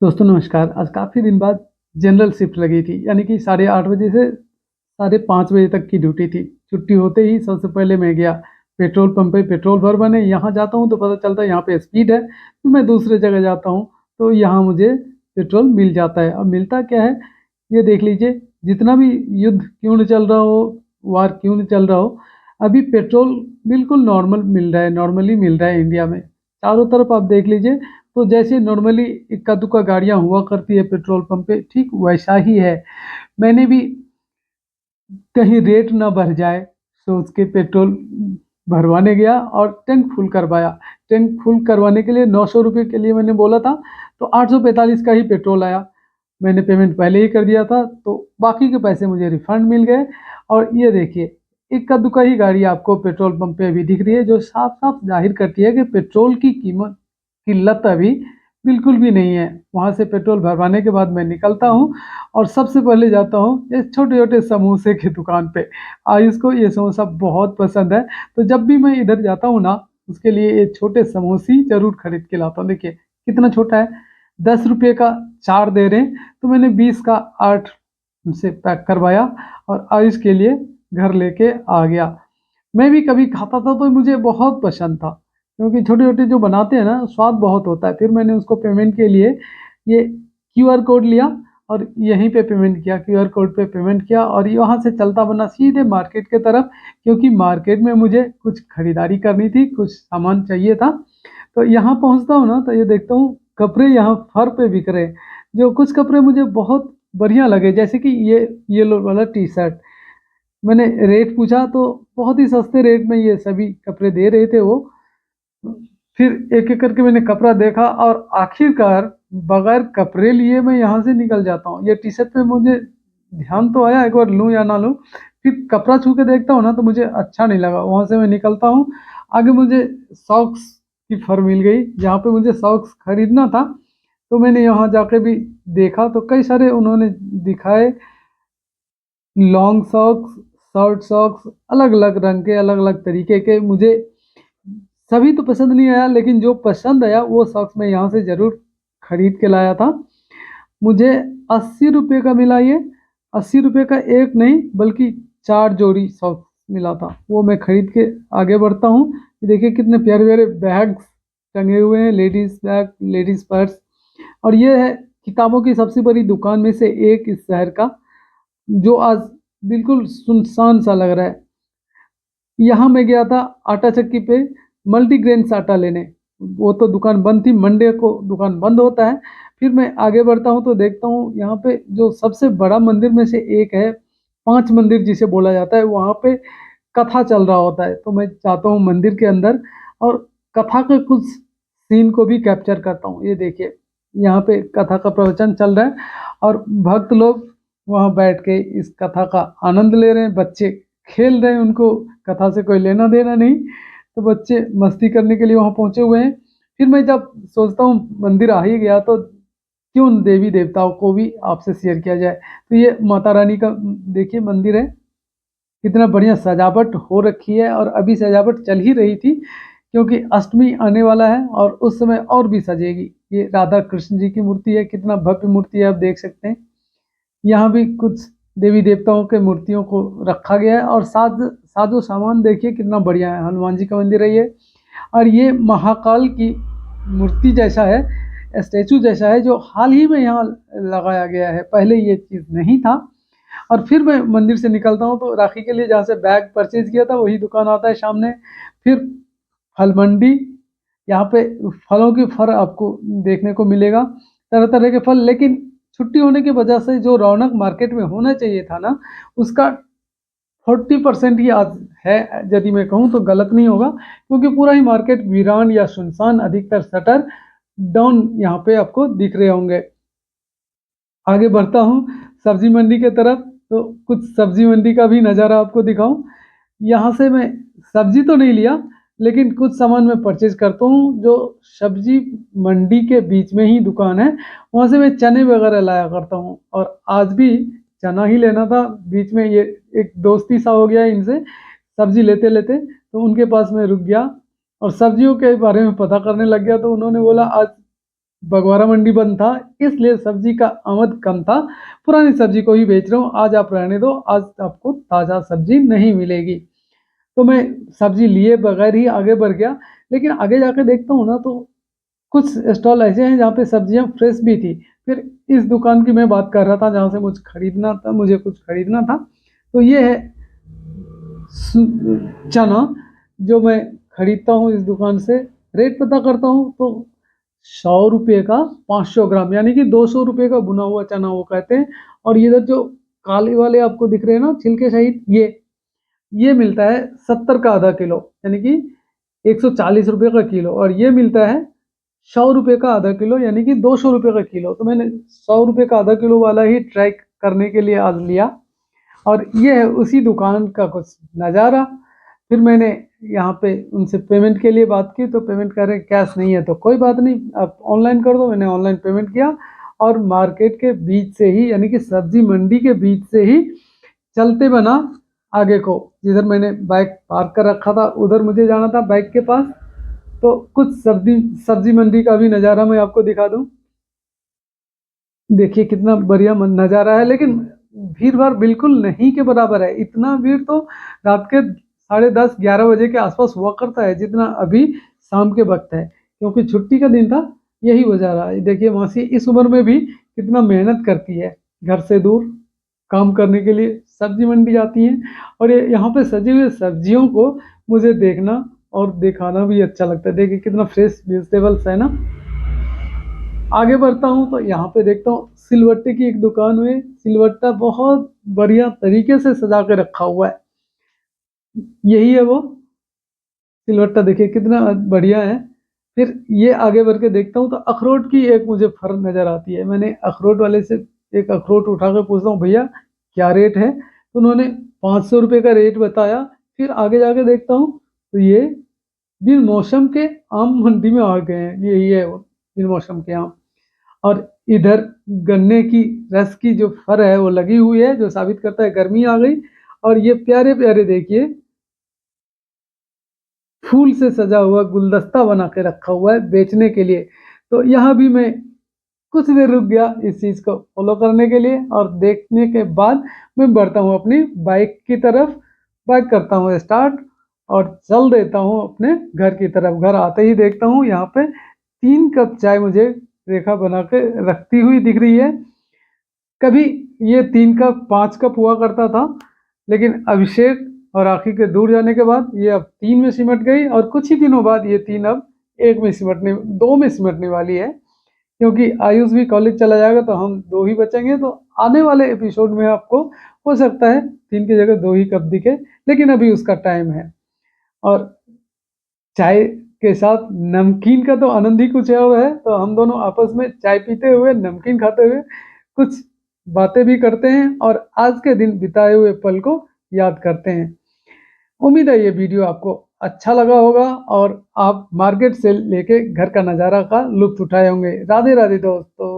दोस्तों नमस्कार। आज काफ़ी दिन बाद जनरल शिफ्ट लगी थी, यानी कि 8:30 बजे से 5:30 बजे तक की ड्यूटी थी। छुट्टी होते ही सबसे पहले मैं गया पेट्रोल पंप पे पेट्रोल भरवाने। यहाँ जाता हूँ तो पता चलता है यहाँ पे स्पीड है, तो मैं दूसरे जगह जाता हूँ तो यहाँ मुझे पेट्रोल मिल जाता है। और मिलता क्या है, ये देख लीजिए, जितना भी युद्ध क्यों न चल रहा हो, वार क्यों न चल रहा हो, अभी पेट्रोल बिल्कुल नॉर्मल मिल रहा है, नॉर्मली मिल रहा है इंडिया में। चारों तरफ आप देख लीजिए, तो जैसे नॉर्मली इक्का दुक्का गाड़ियाँ हुआ करती है पेट्रोल पंप पे, ठीक वैसा ही है। मैंने भी कहीं रेट ना बढ़ जाए सोच के पेट्रोल भरवाने गया और टैंक फुल करवाया। टैंक फुल करवाने के लिए 900 रुपये के लिए मैंने बोला था, तो 845 का ही पेट्रोल आया। मैंने पेमेंट पहले ही कर दिया था, तो बाकी के पैसे मुझे रिफंड मिल गए। और ये देखिए, इक्का दुक्का ही गाड़ी आपको पेट्रोल पंप पे अभी दिख रही है, जो साफ साफ जाहिर करती है कि पेट्रोल की कीमत किल्लत अभी बिल्कुल भी नहीं है। वहाँ से पेट्रोल भरवाने के बाद मैं निकलता हूँ और सबसे पहले जाता हूँ इस छोटे-छोटे समोसे की दुकान पे। आयुष को ये समोसा बहुत पसंद है, तो जब भी मैं इधर जाता हूँ ना, उसके लिए ये छोटे समोसे ज़रूर खरीद के लाता हूँ। देखिए कितना छोटा है, ₹10 का 4 दे रहे हैं, तो मैंने 20 का 8 उनसे पैक करवाया और आयुष के लिए घर लेके आ गया। मैं भी कभी खाता था तो मुझे बहुत पसंद था, क्योंकि छोटे-छोटे जो बनाते हैं ना, स्वाद बहुत होता है। फिर मैंने उसको पेमेंट के लिए ये क्यूआर कोड लिया और यहीं पे पेमेंट किया, क्यूआर कोड पे पेमेंट किया और यहाँ से चलता बना सीधे मार्केट की तरफ, क्योंकि मार्केट में मुझे कुछ खरीदारी करनी थी, कुछ सामान चाहिए था। तो यहाँ पहुँचता हूँ ना, तो ये देखता हूँ कपड़े यहाँ फर पे बिक रहे हैं, जो कुछ कपड़े मुझे बहुत बढ़िया लगे, जैसे कि ये येलो वाला टी-शर्ट। मैंने रेट पूछा तो बहुत ही सस्ते रेट में ये सभी कपड़े दे रहे थे वो। फिर एक-एक करके मैंने कपड़ा देखा और आखिरकार बगैर कपड़े लिए मैं यहाँ से निकल जाता हूँ। ये टी-शर्ट पे मुझे ध्यान तो आया एक बार लूँ या ना लूँ, फिर कपड़ा छू के देखता हूँ ना तो मुझे अच्छा नहीं लगा। वहाँ से मैं निकलता हूँ, आगे मुझे सॉक्स की फर मिल गई, जहाँ पे मुझे सॉक्स खरीदना था। तो मैंने यहाँ जाके भी देखा तो कई सारे उन्होंने दिखाए, लॉन्ग सॉक्स, शॉर्ट सॉक्स, अलग-अलग रंग के, अलग-अलग तरीके के। मुझे सभी तो पसंद नहीं आया, लेकिन जो पसंद आया वो सॉक्स मैं यहाँ से ज़रूर खरीद के लाया था। मुझे ₹80 का मिला ये, ₹80 का एक नहीं बल्कि 4 जोड़ी सॉक्स मिला था। वो मैं खरीद के आगे बढ़ता हूँ। ये देखिए कितने प्यारे-प्यारे बैग्स टंगे हुए हैं, लेडीज़ बैग, लेडीज़ पर्स। और ये है किताबों की सबसे बड़ी दुकान में से एक इस शहर का, जो आज बिल्कुल सुनसान सा लग रहा है। यहाँ मैं गया था आटा चक्की पे मल्टीग्रेन्स आटा लेने, वो तो दुकान बंद थी, मंडे को दुकान बंद होता है। फिर मैं आगे बढ़ता हूँ तो देखता हूँ यहाँ पे जो सबसे बड़ा मंदिर में से एक है, 5 मंदिर जिसे बोला जाता है, वहाँ पे कथा चल रहा होता है। तो मैं जाता हूँ मंदिर के अंदर और कथा के कुछ सीन को भी कैप्चर करता हूँ। ये देखिए, यहाँ पे कथा का प्रवचन चल रहा है और भक्त लोग वहाँ बैठ के इस कथा का आनंद ले रहे हैं। बच्चे खेल रहे हैं, उनको कथा से कोई लेना देना नहीं, तो बच्चे मस्ती करने के लिए वहाँ पहुँचे हुए हैं। फिर मैं जब सोचता हूँ मंदिर आ ही गया, तो क्यों न देवी देवताओं को भी आपसे शेयर किया जाए। तो ये माता रानी का देखिए मंदिर है, कितना बढ़िया सजावट हो रखी है और अभी सजावट चल ही रही थी, क्योंकि अष्टमी आने वाला है और उस समय और भी सजेगी। ये राधा कृष्ण जी की मूर्ति है, कितना भव्य मूर्ति है, आप देख सकते हैं। यहाँ भी कुछ देवी देवताओं के मूर्तियों को रखा गया है और साजो सामान देखिए कितना बढ़िया है। हनुमान जी का मंदिर है ये, और ये महाकाल की मूर्ति जैसा है, स्टैचू जैसा है, जो हाल ही में यहाँ लगाया गया है, पहले ये चीज़ नहीं था। और फिर मैं मंदिर से निकलता हूँ तो राखी के लिए जहाँ से बैग परचेज किया था वही दुकान आता है सामने। फिर फल मंडी, यहाँ पे फलों की फर आपको देखने को मिलेगा, तरह तरह के फल। लेकिन छुट्टी होने की वजह से जो रौनक मार्केट में होना चाहिए था ना, उसका 40% ही आज है। यदि मैं कहूँ तो गलत नहीं होगा, क्योंकि पूरा ही मार्केट वीरान या सुनसान, अधिकतर शटर डाउन यहाँ पे आपको दिख रहे होंगे। आगे बढ़ता हूँ सब्जी मंडी के तरफ, तो कुछ सब्जी मंडी का भी नज़ारा आपको दिखाऊं। यहाँ से मैं सब्जी तो नहीं लिया, लेकिन कुछ सामान मैं परचेज करता हूँ, जो सब्जी मंडी के बीच में ही दुकान है, वहाँ से मैं चने वगैरह लाया करता हूँ। और आज भी चना ही लेना था, बीच में ये एक दोस्ती सा हो गया इनसे सब्जी लेते लेते, तो उनके पास मैं रुक गया और सब्जियों के बारे में पता करने लग गया। तो उन्होंने बोला आज बगवारा मंडी बंद था, इसलिए सब्जी का आमद कम था। पुरानी सब्जी को ही बेच रहा हूँ, आज आप रहने दो, आज आपको ताज़ा सब्जी नहीं मिलेगी। तो मैं सब्जी लिए बगैर ही आगे बढ़ गया, लेकिन आगे जाके देखता हूँ ना तो कुछ स्टॉल ऐसे हैं जहाँ पे सब्जियाँ फ्रेश भी थी। फिर इस दुकान की मैं बात कर रहा था जहाँ से मुझे कुछ खरीदना था। तो ये है चना, जो मैं खरीदता हूँ इस दुकान से। रेट पता करता हूँ तो 100 रुपये का 500 ग्राम, यानी कि 200 रुपये का भुना हुआ चना वो कहते हैं। और ये जो काले वाले आपको दिख रहे हैं ना छिलके सहित, ये मिलता है 70 का आधा किलो, यानी कि 140 रुपये का किलो। और ये मिलता है 100 रुपये का आधा किलो, यानी कि 200 रुपये का किलो। तो मैंने 100 रुपये का आधा किलो वाला ही ट्राई करने के लिए आज लिया। और ये है उसी दुकान का कुछ नज़ारा। फिर मैंने यहाँ पे उनसे पेमेंट के लिए बात की, तो पेमेंट कर रहे कैश नहीं है, तो कोई बात नहीं, आप ऑनलाइन कर दो। मैंने ऑनलाइन पेमेंट किया और मार्केट के बीच से ही, यानी कि सब्जी मंडी के बीच से ही चलते बना आगे को। जिधर मैंने बाइक पार्क कर रखा था उधर मुझे जाना था बाइक के पास। तो कुछ सब्जी मंडी का भी नज़ारा मैं आपको दिखा दूं। देखिए कितना बढ़िया नज़ारा है, लेकिन भीड़ भाड़ बिल्कुल नहीं के बराबर है। इतना भीड़ तो रात के 10:30-11 बजे के आसपास हुआ करता है, जितना अभी शाम के वक्त है, क्योंकि छुट्टी का दिन था, यही वजह रहा है। देखिए मासी इस उम्र में भी कितना मेहनत करती है, घर से दूर काम करने के लिए सब्जी मंडी जाती हैं। और ये यहाँ पे सजी हुई सब्जियों को मुझे देखना और दिखाना भी अच्छा लगता है। देखिए कितना फ्रेश वेजिटेबल्स है ना। आगे बढ़ता हूँ तो यहाँ पे देखता हूँ सिलवट्टे की एक दुकान में सिलवट्टा बहुत बढ़िया तरीके से सजा के रखा हुआ है। यही है वो सिलवट्टा, देखिए कितना बढ़िया है। फिर ये आगे बढ़ के देखता हूँ तो अखरोट की एक मुझे फर्क नज़र आती है। मैंने अखरोट वाले से एक अखरोट उठा कर पूछता हूँ भैया क्या रेट है, तो उन्होंने 500 रुपये का रेट बताया। फिर आगे जाके देखता हूँ तो ये बिन मौसम के आम मंडी में आ गए हैं, यही है वो बिन मौसम के आम। और इधर गन्ने की रस की जो फर है वो लगी हुई है, जो साबित करता है गर्मी आ गई। और ये प्यारे प्यारे देखिए फूल से सजा हुआ गुलदस्ता बना के रखा हुआ है बेचने के लिए। तो यहाँ भी मैं कुछ देर रुक गया इस चीज़ को फॉलो करने के लिए, और देखने के बाद मैं बढ़ता हूँ अपनी बाइक की तरफ। बाइक करता हूँ स्टार्ट और चल देता हूँ अपने घर की तरफ। घर आते ही देखता हूँ यहाँ पे 3 कप चाय मुझे रेखा बना के रखती हुई दिख रही है। कभी ये 3 कप 5 कप हुआ करता था, लेकिन अभिषेक और राखी के दूर जाने के बाद ये अब 3 में सिमट गई, और कुछ ही दिनों बाद ये 3 अब 1 में सिमटने 2 में सिमटने वाली है। क्योंकि आयुष भी कॉलेज चला जाएगा तो हम 2 ही बचेंगे। तो आने वाले एपिसोड में आपको हो सकता है 3 की जगह 2 ही कप दिखे, लेकिन अभी उसका टाइम है। और चाय के साथ नमकीन का तो आनंद ही कुछ और है। तो हम दोनों आपस में चाय पीते हुए नमकीन खाते हुए कुछ बातें भी करते हैं और आज के दिन बिताए हुए पल को याद करते हैं। उम्मीद है ये वीडियो आपको अच्छा लगा होगा और आप मार्केट से लेके घर का नज़ारा का लुत्फ उठाए होंगे। राधे राधे दोस्तों।